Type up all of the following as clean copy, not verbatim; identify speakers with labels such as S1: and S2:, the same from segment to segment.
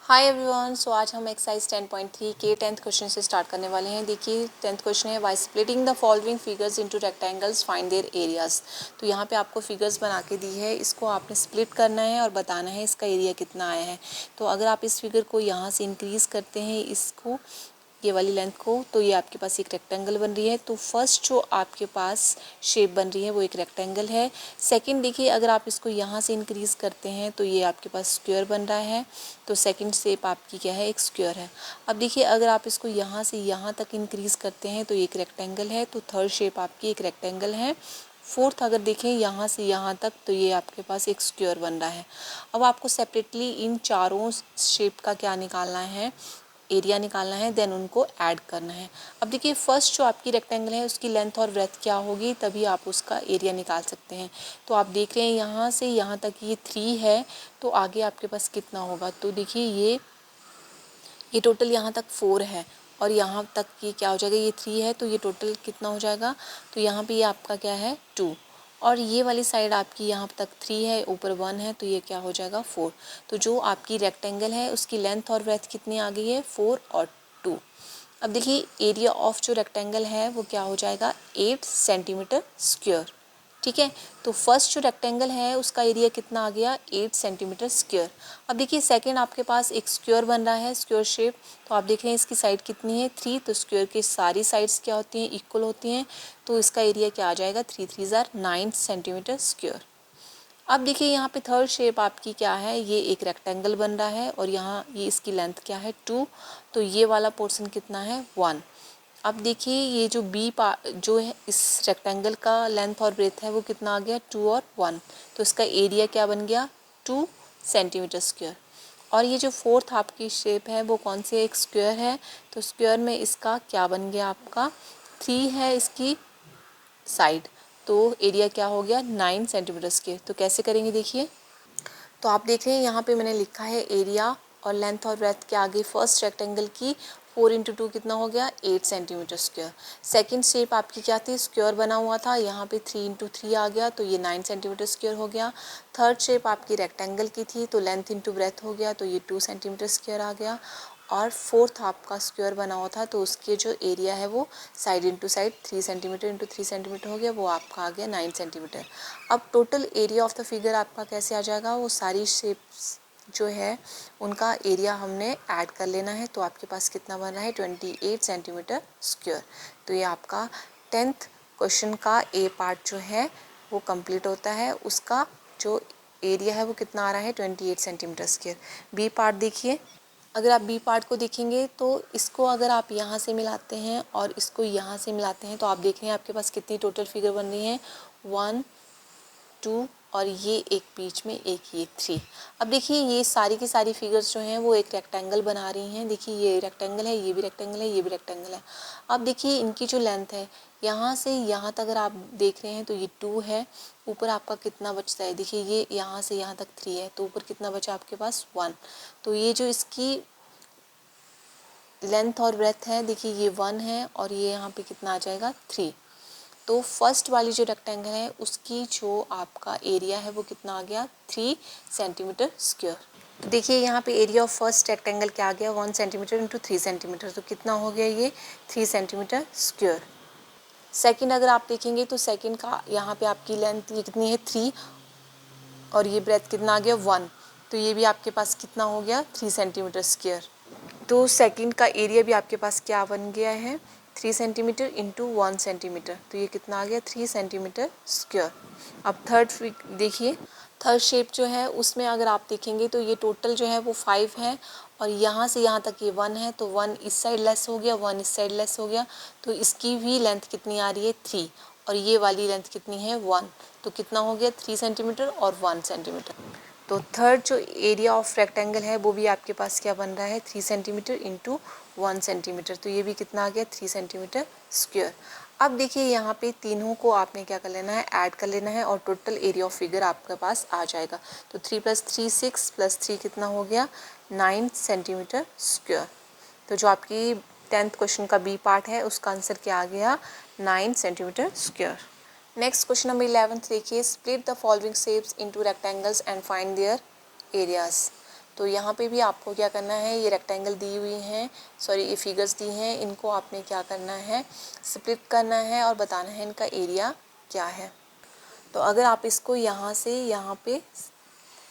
S1: Hi everyone. सो आज हम exercise 10.3 के 10th क्वेश्चन से स्टार्ट करने वाले हैं। देखिए 10th क्वेश्चन है, by splitting the following figures into rectangles find there areas. तो यहाँ पे आपको फिगर्स बना के दी है, इसको आपने स्प्लिट करना है और बताना है इसका एरिया कितना आया है। तो अगर आप इस फिगर को यहाँ से इंक्रीज़ करते हैं इसको, ये वाली लेंथ को, तो ये आपके पास एक रेक्टेंगल बन रही है। तो फर्स्ट जो आपके पास शेप बन रही है वो एक रेक्टेंगल है। सेकंड देखिए, अगर आप इसको यहाँ से इंक्रीज़ करते हैं तो ये आपके पास स्क्वायर बन रहा है। तो सेकंड शेप आपकी क्या है, एक स्क्वायर है। अब देखिए, अगर आप इसको यहाँ से यहाँ तक इंक्रीज़ करते हैं तो ये एक रेक्टेंगल है। तो थर्ड शेप आपकी एक रेक्टेंगल है। फोर्थ अगर देखें यहाँ से यहाँ तक, तो ये आपके पास एक स्क्वायर बन रहा है। अब आपको सेपरेटली इन चारों शेप का क्या निकालना है, एरिया निकालना है, देन उनको ऐड करना है। अब देखिए, फर्स्ट जो आपकी रेक्टेंगल है उसकी लेंथ और ब्रेथ क्या होगी, तभी आप उसका एरिया निकाल सकते हैं। तो आप देख रहे हैं यहाँ से यहाँ तक ये 3 है, तो आगे आपके पास कितना होगा। तो देखिए ये टोटल यहाँ तक 4 है और यहाँ तक ये क्या हो जाएगा, ये 3 है, तो ये टोटल कितना हो जाएगा। तो यहाँ पे ये आपका क्या है 2, और ये वाली साइड आपकी यहाँ तक 3 है, ऊपर 1 है, तो ये क्या हो जाएगा 4। तो जो आपकी रेक्टेंगल है उसकी लेंथ और ब्रेथ कितनी आ गई है, 4 और 2। अब देखिए, एरिया ऑफ जो रेक्टेंगल है वो क्या हो जाएगा, 8 सेंटीमीटर स्क्वायर। ठीक है, तो फर्स्ट जो रेक्टेंगल है उसका एरिया कितना आ गया, 8 सेंटीमीटर स्क्वायर। अब देखिए, सेकंड आपके पास एक स्क्वायर बन रहा है, स्क्वायर शेप। तो आप देख रहे हैं इसकी साइड कितनी है, 3। तो स्क्वायर की सारी साइड्स क्या होती हैं, इक्वल होती हैं। तो इसका एरिया क्या आ जाएगा, 3 3 ज़ार 9 सेंटीमीटर स्क्वायर। अब देखिए, यहाँ पे थर्ड शेप आपकी क्या है, ये एक रेक्टेंगल बन रहा है और यहाँ ये इसकी लेंथ क्या है, 2। तो ये वाला पोर्शन कितना है, 1। अब देखिए, ये जो जो है इस रेक्टेंगल का लेंथ और ब्रेथ है वो कितना आ गया, 2 और 1। तो इसका एरिया क्या बन गया, 2 सेंटीमीटर स्क्वायर। और ये जो फोर्थ आपकी शेप है वो कौन सी, एक स्क्वायर है। तो स्क्वायर में इसका क्या बन गया, आपका 3 है इसकी साइड। तो एरिया क्या हो गया, 9 सेंटीमीटर स्क्वायर। तो कैसे करेंगे देखिए, तो आप देख रहे हैं यहाँ पे मैंने लिखा है एरिया और लेंथ और ब्रेथ के आगे फर्स्ट रेक्टेंगल की 4 इंटू 2 कितना हो गया, 8 सेंटीमीटर स्क्वायर। सेकंड शेप आपकी क्या थी, स्क्वायर बना हुआ था, यहाँ पे 3 इंटू 3 आ गया, तो ये 9 सेंटीमीटर स्क्वायर हो गया। थर्ड शेप आपकी रेक्टेंगल की थी, तो लेंथ इंटू ब्रेथ हो गया, तो ये 2 सेंटीमीटर स्क्वायर आ गया। और फोर्थ आपका स्क्वायर बना हुआ था, तो उसके जो एरिया है वो side into side 3 centimetre into 3 centimetre हो गया, वो आपका आ गया 9 सेंटीमीटर। अब total area of the figure आपका कैसे आ जाएगा, वो सारी शेप्स जो है उनका एरिया हमने ऐड कर लेना है। तो आपके पास कितना बन रहा है, 28 सेंटीमीटर स्क्वायर। तो ये आपका 10th क्वेश्चन का ए पार्ट जो है वो कंप्लीट होता है। उसका जो एरिया है वो कितना आ रहा है, 28 सेंटीमीटर स्क्वायर। बी पार्ट देखिए, अगर आप बी पार्ट को देखेंगे तो इसको अगर आप यहाँ से मिलाते हैं और इसको यहाँ से मिलाते हैं, तो आप देख रहे हैं आपके पास कितनी टोटल फिगर बन रही है, 1 2 और ये एक बीच में एक, ये 3। अब देखिए, ये सारी की सारी फिगर्स जो हैं वो एक रेक्टेंगल बना रही हैं। देखिए, ये रेक्टेंगल है, ये भी रेक्टेंगल है, ये भी रेक्टेंगल है। अब देखिए, इनकी जो लेंथ है यहाँ से यहाँ तक अगर आप देख रहे हैं तो ये 2 है। ऊपर आपका कितना बचता है, देखिए ये यहाँ से यहाँ तक 3 है, तो ऊपर कितना बचा आपके पास, 1। तो ये जो इसकी लेंथ और ब्रेथ है, देखिए ये 1 है और ये यहाँ पे कितना आ जाएगा, 3। तो फर्स्ट वाली जो रेक्टेंगल है उसकी जो आपका एरिया है वो कितना आ गया, 3 सेंटीमीटर स्क्वायर। तो देखिए, यहाँ पे एरिया ऑफ फर्स्ट रेक्टेंगल क्या आ गया, 1 सेंटीमीटर इंटू 3 सेंटीमीटर। तो कितना हो गया, ये 3 सेंटीमीटर स्क्वायर। सेकंड अगर आप देखेंगे तो सेकंड का यहाँ पे आपकी लेंथ ये कितनी है, 3, और ये ब्रेथ कितना आ गया, 1। तो ये भी आपके पास कितना हो गया, 3 सेंटीमीटर स्क्वायर। तो सेकंड का एरिया भी आपके पास क्या बन गया है, 3 सेंटीमीटर इंटू 1 सेंटीमीटर। तो ये कितना आ गया, 3 सेंटीमीटर स्क्वायर। अब थर्ड देखिए, थर्ड शेप जो है उसमें अगर आप देखेंगे तो ये टोटल जो है वो 5 है और यहाँ से यहाँ तक ये 1 है। तो 1 इस साइड लेस हो गया, 1 इस साइड लेस हो गया, तो इसकी भी लेंथ कितनी आ रही है, 3। और ये वाली लेंथ कितनी है, 1। तो कितना हो गया, 3 सेंटीमीटर और 1 सेंटीमीटर। तो थर्ड जो एरिया ऑफ रेक्टेंगल है वो भी आपके पास क्या बन रहा है, 3 सेंटीमीटर इंटू 1 सेंटीमीटर। तो ये भी कितना आ गया, 3 सेंटीमीटर स्क्वायर। अब देखिए, यहाँ पे तीनों को आपने क्या कर लेना है, ऐड कर लेना है और टोटल एरिया ऑफ फिगर आपके पास आ जाएगा। तो 3 + 3 6 + 3 कितना हो गया, 9 सेंटीमीटर स्क्वायर। तो जो आपकी 10th क्वेश्चन का बी पार्ट है उसका आंसर क्या आ गया, 9 centimetre square. Next question number 11 देखिए, split the following shapes into rectangles and find there areas. तो यहाँ पे भी आपको क्या करना है, ये रेक्टेंगल दी हुई हैं, सॉरी ये फिगर्स दी हैं, इनको आपने क्या करना है, स्प्लिट करना है और बताना है इनका एरिया क्या है। तो अगर आप इसको यहाँ से यहाँ पे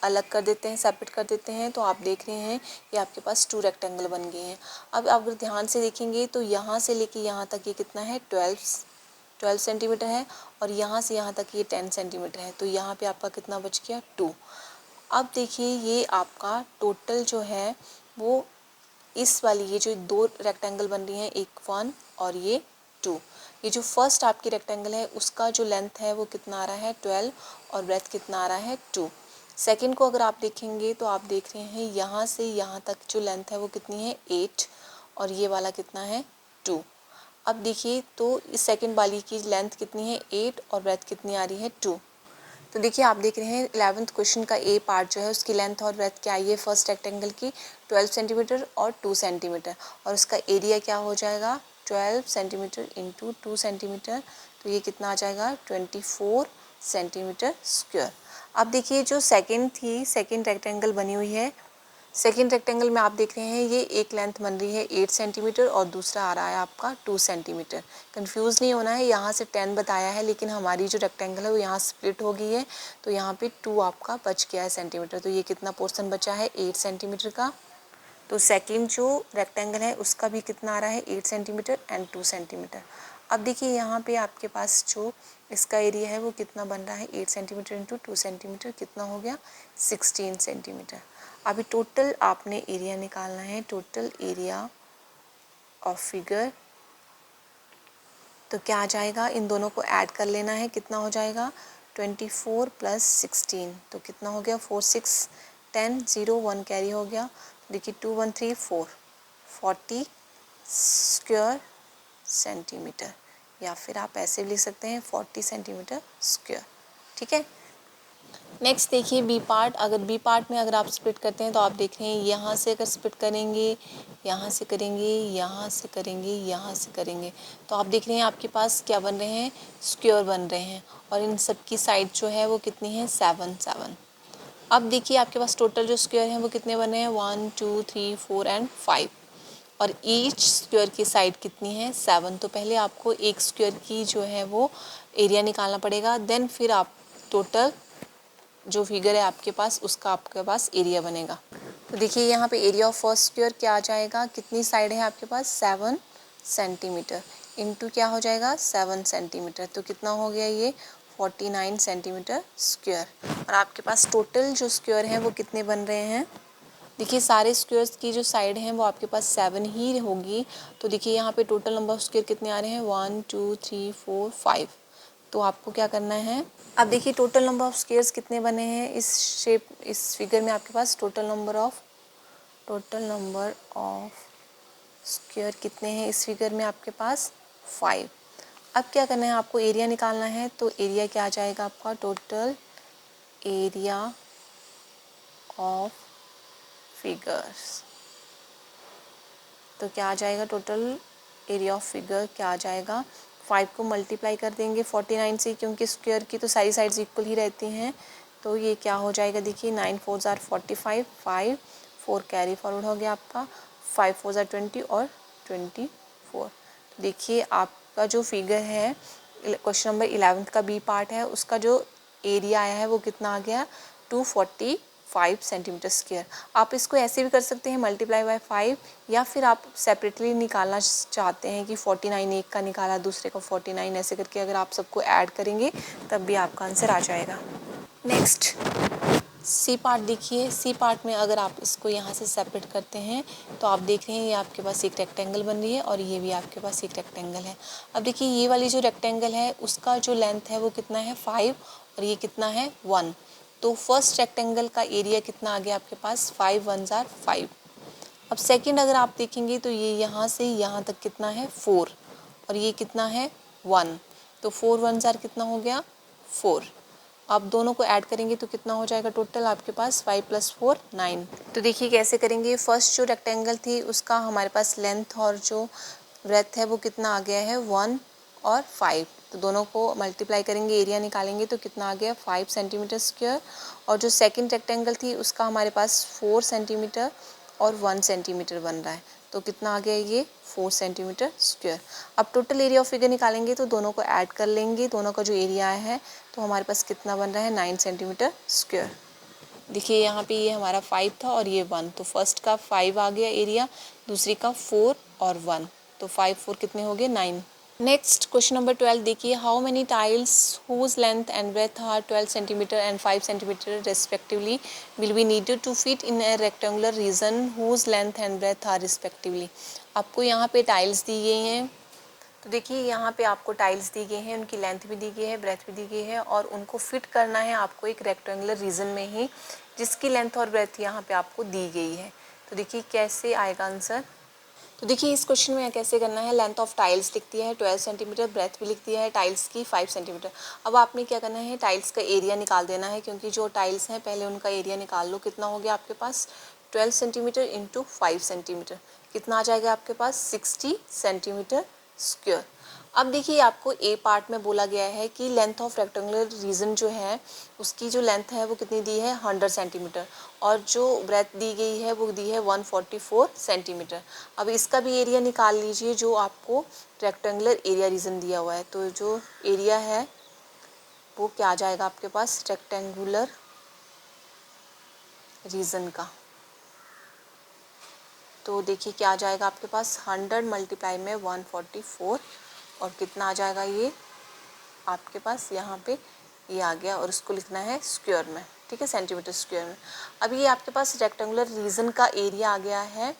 S1: अलग कर देते हैं, सेपरेट कर देते हैं, तो आप देख रहे हैं ये आपके पास 2 रेक्टेंगल बन गए हैं। अब अगर ध्यान से देखेंगे तो यहाँ से लेके यहाँ तक ये कितना है, 12 सेंटीमीटर है, और यहाँ से यहाँ तक ये 10 सेंटीमीटर है। तो यहाँ पे आपका कितना बच गया, 2। अब देखिए ये आपका टोटल जो है वो इस वाली ये जो 2 रेक्टेंगल बन रही हैं, एक 1 और ये 2, ये जो फर्स्ट आपकी रेक्टेंगल है उसका जो लेंथ है वो कितना आ रहा है, 12, और ब्रेथ कितना आ रहा है, 2। सेकंड को अगर आप देखेंगे तो आप देख रहे हैं यहाँ से यहाँ तक जो लेंथ है वो कितनी है, 8, और ये वाला कितना है, 2। अब देखिए तो इस सेकंड वाली की लेंथ कितनी है, 8, और ब्रेथ कितनी आ रही है, 2। तो देखिए आप देख रहे हैं 11th क्वेश्चन का ए पार्ट जो है उसकी लेंथ और ब्रेथ क्या आई है, फर्स्ट रेक्टेंगल की 12 सेंटीमीटर और 2 सेंटीमीटर, और उसका एरिया क्या हो जाएगा, 12 सेंटीमीटर इंटू 2 सेंटीमीटर, तो ये कितना आ जाएगा, 24 सेंटीमीटर स्क्वायर। अब देखिए जो सेकंड रेक्टेंगल बनी हुई है, सेकंड रेक्टेंगल में आप देख रहे हैं ये एक लेंथ बन रही है 8 सेंटीमीटर और दूसरा आ रहा है आपका 2 सेंटीमीटर। कंफ्यूज नहीं होना है, यहाँ से 10 बताया है लेकिन हमारी जो रेक्टेंगल है वो यहाँ स्प्लिट हो गई है, तो यहाँ पे 2 आपका बच गया है सेंटीमीटर। तो ये कितना पोर्शन बचा है, 8 सेंटीमीटर का। तो सेकेंड जो रेक्टेंगल है उसका भी कितना आ रहा है, 8 सेंटीमीटर एंड 2 सेंटीमीटर। अब देखिए यहाँ पे आपके पास जो इसका एरिया है वो कितना बन रहा है, 8 सेंटीमीटर इंटू 2 सेंटीमीटर, कितना हो गया, 16 सेंटीमीटर। अभी टोटल आपने एरिया निकालना है, टोटल एरिया ऑफ फिगर। तो क्या आ जाएगा, इन दोनों को ऐड कर लेना है, कितना हो जाएगा, 24 + 16, तो कितना हो गया, 4 6 10 0 1 कैरी हो गया। देखिए 2 1 3 4 40 स्क्वायर सेंटीमीटर, या फिर आप ऐसे भी लिख सकते हैं 40 सेंटीमीटर स्क्वायर। ठीक है। नेक्स्ट देखिए बी पार्ट। अगर बी पार्ट में अगर आप स्प्लिट करते हैं तो आप देख रहे हैं यहाँ से अगर स्प्लिट करेंगे, यहाँ से करेंगे, यहाँ से करेंगे, यहाँ से करेंगे, तो आप देख रहे हैं आपके पास क्या बन रहे हैं, स्क्वायर बन रहे हैं, और इन सब की साइड जो है वो कितनी है, 7 7। अब देखिए आपके पास टोटल जो स्क्वायर हैं वो कितने बने हैं, 1 2 3 4 एंड 5, और ईच स्क्वायर की साइड कितनी है, 7। तो पहले आपको एक स्क्वायर की जो है वो एरिया निकालना पड़ेगा, देन फिर आप टोटल जो फिगर है आपके पास उसका आपके पास एरिया बनेगा। तो देखिए यहाँ पे एरिया ऑफ फर्स्ट स्क्वायर क्या आ जाएगा, कितनी साइड है आपके पास, 7 सेंटीमीटर इंटू क्या हो जाएगा, 7 सेंटीमीटर, तो कितना हो गया ये, 49 सेंटीमीटर स्क्वायर। और आपके पास टोटल जो स्क्वायर हैं वो कितने बन रहे हैं, देखिए सारे स्क्वायर्स की जो साइड हैं वो आपके पास 7 ही होगी। तो देखिए यहाँ पे टोटल नंबर ऑफ स्क्वायर कितने आ रहे हैं, 1 2 3 4 5। तो आपको क्या करना है, अब देखिए टोटल नंबर ऑफ स्क्वायर्स कितने बने हैं इस शेप, इस फिगर में आपके पास टोटल नंबर ऑफ स्क्वायर कितने हैं इस फिगर में आपके पास, 5। अब क्या करना है, आपको एरिया निकालना है, तो एरिया क्या आ जाएगा आपका, टोटल एरिया ऑफ फिगर्स। तो क्या आ जाएगा, टोटल एरिया ऑफ फिगर क्या आ जाएगा, 5 को मल्टीप्लाई कर देंगे 49 से, क्योंकि स्क्वायर की तो सारी साइड्स इक्वल ही रहती हैं, तो ये क्या हो जाएगा, देखिए 9 4 = 45, 5 4 कैरी फॉरवर्ड हो गया आपका, 5 4 = 20 और 24। तो देखिए आपका जो फिगर है क्वेश्चन नंबर 11 का बी पार्ट है, उसका जो एरिया आया है वो कितना आ गया, 245 सेंटीमीटर स्क्वायर। आप इसको ऐसे भी कर सकते हैं, मल्टीप्लाई बाय 5, या फिर आप सेपरेटली निकालना चाहते हैं कि 49 एक का निकाला दूसरे का 49, ऐसे करके अगर आप सबको ऐड करेंगे तब भी आपका आंसर आ जाएगा। नेक्स्ट सी पार्ट देखिए, सी पार्ट में अगर आप इसको यहाँ से सेपरेट करते हैं तो आप देख रहे हैं ये आपके पास एक रेक्टेंगल बन रही है और ये भी आपके पास एक रेक्टेंगल है। अब देखिए ये वाली जो रेक्टेंगल है उसका जो लेंथ है वो कितना है, 5, और ये कितना है, 1। तो फर्स्ट रेक्टेंगल का एरिया कितना आ गया आपके पास, 5 1 = 5। अब सेकंड अगर आप देखेंगे तो ये यहाँ से यहाँ तक कितना है, 4, और ये कितना है, 1। तो 4 1 = कितना हो गया, 4। आप दोनों को ऐड करेंगे तो कितना हो जाएगा, टोटल आपके पास 5 + 4 9। तो देखिए कैसे करेंगे, फर्स्ट जो रेक्टेंगल थी उसका हमारे पास लेंथ और जो ब्रेथ है वो कितना आ गया है, 1 और 5, तो दोनों को मल्टीप्लाई करेंगे, एरिया निकालेंगे तो कितना आ गया 5 सेंटीमीटर स्क्वायर। और जो सेकंड रेक्टेंगल थी उसका हमारे पास 4 सेंटीमीटर और 1 सेंटीमीटर बन रहा है, तो कितना आ गया ये 4 सेंटीमीटर स्क्वायर। अब टोटल एरिया ऑफ फिगर निकालेंगे तो दोनों को ऐड कर लेंगे, दोनों का जो एरिया है तो हमारे पास कितना बन रहा है 9 सेंटीमीटर स्क्वायर। देखिए यहाँ पे ये हमारा 5 था और ये 1, तो फर्स्ट का 5 आ गया एरिया, दूसरी का 4 और 1, तो 5 4 कितने हो गए 9। नेक्स्ट क्वेश्चन नंबर 12 देखिए, how many tiles whose length and breadth are 12 centimetre and 5 centimetre respectively will be needed to fit in a rectangular region whose length and breadth are respectively. आपको यहाँ पे टाइल्स दी गई हैं, तो देखिए यहाँ पे आपको टाइल्स दी गई हैं, उनकी लेंथ भी दी गई है, ब्रेथ भी दी गई है और उनको फिट करना है आपको एक रेक्टेंगुलर रीजन में ही, जिसकी लेंथ और ब्रेथ यहाँ पे आपको दी गई है। तो देखिए कैसे आएगा आंसर। तो देखिए इस क्वेश्चन में कैसे करना है, लेंथ ऑफ टाइल्स लिख दिया है 12 सेंटीमीटर, ब्रेथ भी लिख दिया है टाइल्स की 5 सेंटीमीटर। अब आपने क्या करना है, टाइल्स का एरिया निकाल देना है, क्योंकि जो टाइल्स हैं पहले उनका एरिया निकाल लो। कितना हो गया आपके पास 12 सेंटीमीटर इंटू 5 सेंटीमीटर, कितना आ जाएगा आपके पास 60 सेंटीमीटर स्क्वायर। अब देखिए आपको ए पार्ट में बोला गया है कि लेंथ ऑफ रेक्टेंगुलर रीजन जो है उसकी जो लेंथ है वो कितनी दी है 100 सेंटीमीटर, और जो ब्रेथ दी गई है वो दी है 144 सेंटीमीटर। अब इसका भी एरिया निकाल लीजिए जो आपको रेक्टेंगुलर एरिया रीजन दिया हुआ है। तो जो एरिया है वो क्या आ जाएगा आपके पास रेक्टेंगुलर रीजन का, तो देखिए क्या आ जाएगा आपके पास 100 मल्टीप्लाई में 144 और कितना आ जाएगा ये आपके पास यहाँ पे ये आ गया, और उसको लिखना है स्क्वायर में, ठीक है, सेंटीमीटर स्क्वायर में। अब ये आपके पास रेक्टेंगुलर रीजन का एरिया आ गया है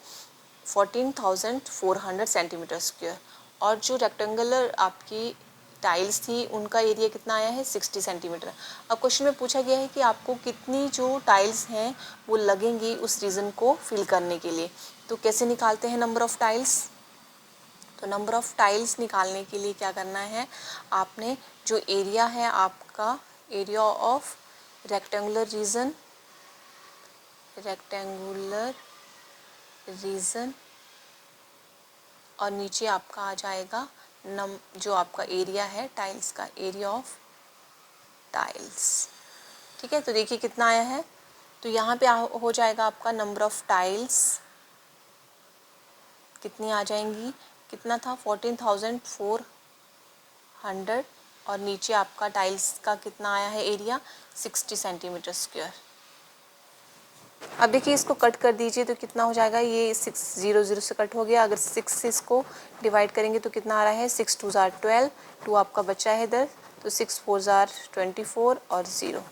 S1: 14,400 सेंटीमीटर स्क्वायर, और जो रेक्टेंगुलर आपकी टाइल्स थी उनका एरिया कितना आया है 60 सेंटीमीटर। अब क्वेश्चन में पूछा गया है कि आपको कितनी जो टाइल्स हैं वो लगेंगी उस रीजन को फिल करने के लिए। तो कैसे निकालते हैं नंबर ऑफ़ टाइल्स, तो नंबर ऑफ़ टाइल्स निकालने के लिए क्या करना है, आपने जो एरिया है आपका एरिया ऑफ रेक्टेंगुलर रीजन और नीचे आपका आ जाएगा जो आपका एरिया है टाइल्स का, एरिया ऑफ टाइल्स, ठीक है। तो देखिए कितना आया है, तो यहाँ पे हो जाएगा आपका नंबर ऑफ़ टाइल्स कितनी आ जाएंगी, कितना था 14,400 और नीचे आपका टाइल्स का कितना आया है एरिया 60 सेंटीमीटर स्क्वायर। अब देखिए इसको कट कर दीजिए तो कितना हो जाएगा, ये 600 से कट हो गया। अगर 6 से इसको डिवाइड करेंगे तो कितना आ रहा है 6 2 ज़ार 12, 2 आपका बचा है इधर, तो 6 4 ज़ार 24 और 0।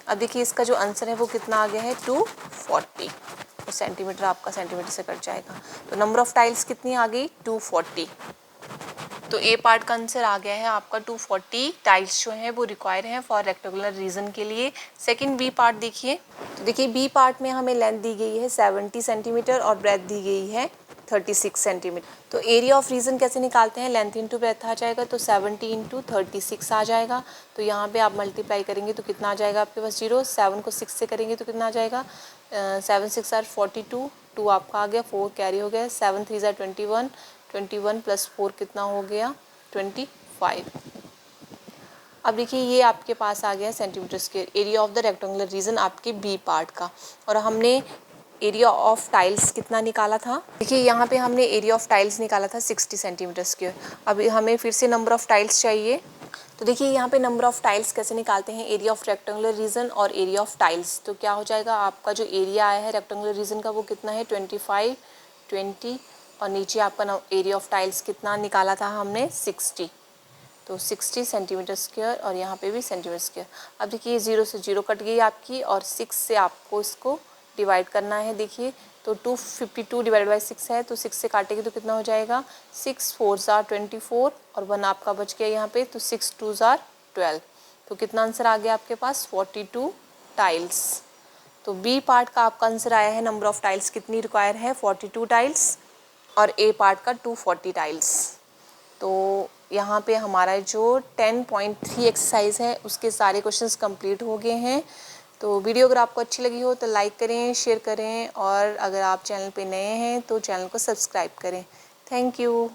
S1: अब देखिए इसका जो आंसर है वो कितना आ गया है 240, तो सेंटीमीटर आपका सेंटीमीटर से कट जाएगा। तो नंबर ऑफ़ टाइल्स कितनी आ गई 240, तो ए पार्ट का आंसर आ गया है आपका 240 टाइल्स जो है वो रिक्वायर है फॉर रेक्टेंगुलर रीजन के लिए। सेकंड बी पार्ट देखिए, तो देखिए बी पार्ट में हमें लेंथ दी गई है 70 सेंटीमीटर और ब्रेथ दी गई है 36 सेंटीमीटर। तो एरिया ऑफ रीजन कैसे निकालते हैं, लेंथ इंटू ब्रेथ आ जाएगा, तो 70 इंटू 36 आ जाएगा। तो यहाँ पे आप मल्टीप्लाई करेंगे तो कितना आ जाएगा आपके पास 0, 7 को 6 से करेंगे तो कितना आ जाएगा 7 6 आर 42, 2 आपका आ गया, 4 कैरी हो गया, 7 3 ज़ार 21, 21 प्लस 4 कितना हो गया 25। अब देखिए ये आपके पास आ गया centimetre square, area of the rectangular reason आपके बी पार्ट का। और हमने एरिया ऑफ टाइल्स कितना निकाला था, देखिए यहाँ पे हमने एरिया ऑफ टाइल्स निकाला था 60 सेंटीमीटर स्क्वायर। अब हमें फिर से नंबर ऑफ टाइल्स चाहिए, तो देखिए यहाँ पे नंबर ऑफ़ टाइल्स कैसे निकालते हैं, एरिया ऑफ रेक्टेंगुलर रीजन और एरिया ऑफ टाइल्स। तो क्या हो जाएगा आपका जो एरिया आया है रेक्टेंगुलर रीजन का वो कितना है 25 20, और नीचे आपका एरिया ऑफ टाइल्स कितना निकाला था हमने 60, तो 60 सेंटीमीटर स्क्वायर और यहाँ पे भी सेंटीमीटर स्क्वायर। अब देखिए 0 से 0 कट गई आपकी और 6 से आपको इसको डिवाइड करना है। देखिए तो 252 डिवाइड बाई 6 है, तो 6 से काटेंगे तो कितना हो जाएगा 6 4 ज़ार 24 और 1 आपका बच गया यहाँ पे, तो 6 2 ज़ार 12, तो कितना आंसर आ गया आपके पास 42 टाइल्स। तो बी पार्ट का आपका आंसर आया है नंबर ऑफ़ टाइल्स कितनी रिक्वायर है 42 टाइल्स और ए पार्ट का 240 टाइल्स। तो यहाँ पे हमारा जो 10.3 एक्सरसाइज है उसके सारे क्वेश्चंस कंप्लीट हो गए हैं। तो वीडियो अगर आपको अच्छी लगी हो तो लाइक करें, शेयर करें, और अगर आप चैनल पे नए हैं तो चैनल को सब्सक्राइब करें। Thank you.